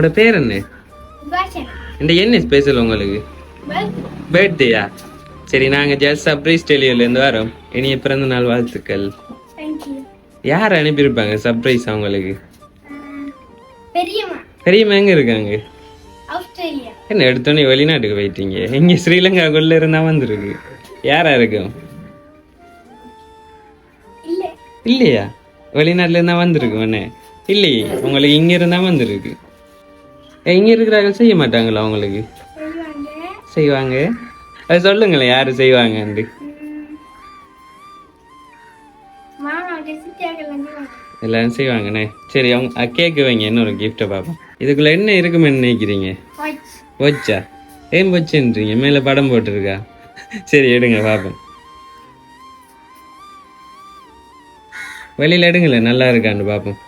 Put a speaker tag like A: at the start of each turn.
A: உங்களோட பேர் என்ன? இந்த என்ன ஸ்பெஷல் உங்களுக்கு? பர்த்டேயா? சரி, நாங்க ஜஸ்ட் சர்ப்ரைஸ் டெலிவரில இருந்து வரோம். இனிய பிறந்த நாள் வாழ்த்துக்கள். யார் அனுப்பியிருப்பாங்க சர்ப்ரைஸ் அவங்களுக்கு? பெரியம்மா எங்க இருக்காங்க? என்ன எடுத்தோன்னே வெளிநாட்டுக்கு போயிட்டீங்க? எங்க ஸ்ரீலங்காக்குள்ள இருந்தா வந்திருக்கு. யாரா இருக்கும்? இல்லையா? வெளிநாட்டுல இருந்தா வந்திருக்கு உடனே இல்லையே. உங்களுக்கு இங்க இருந்தா வந்திருக்கு. இங்க இருக்கிறார்கள் செய்ய மாட்டாங்களா உங்களுக்கு? செய்வாங்க. அது சொல்லுங்களேன், யாரு செய்வாங்கன்னு. எல்லாரும் செய்வாங்கண்ணே. சரி, அவங்க கேக்கு வைங்க, இன்னொரு கிஃப்டை பார்ப்போம். இதுக்குள்ள என்ன இருக்குமே நினைக்கிறீங்க? வச்சா ஏன் வச்சுன்றீங்க? மேல படம் போட்டுருக்கா? சரி, எடுங்க பார்ப்போம். வெளியில எடுங்களேன், நல்லா இருக்கான்னு பார்ப்போம்.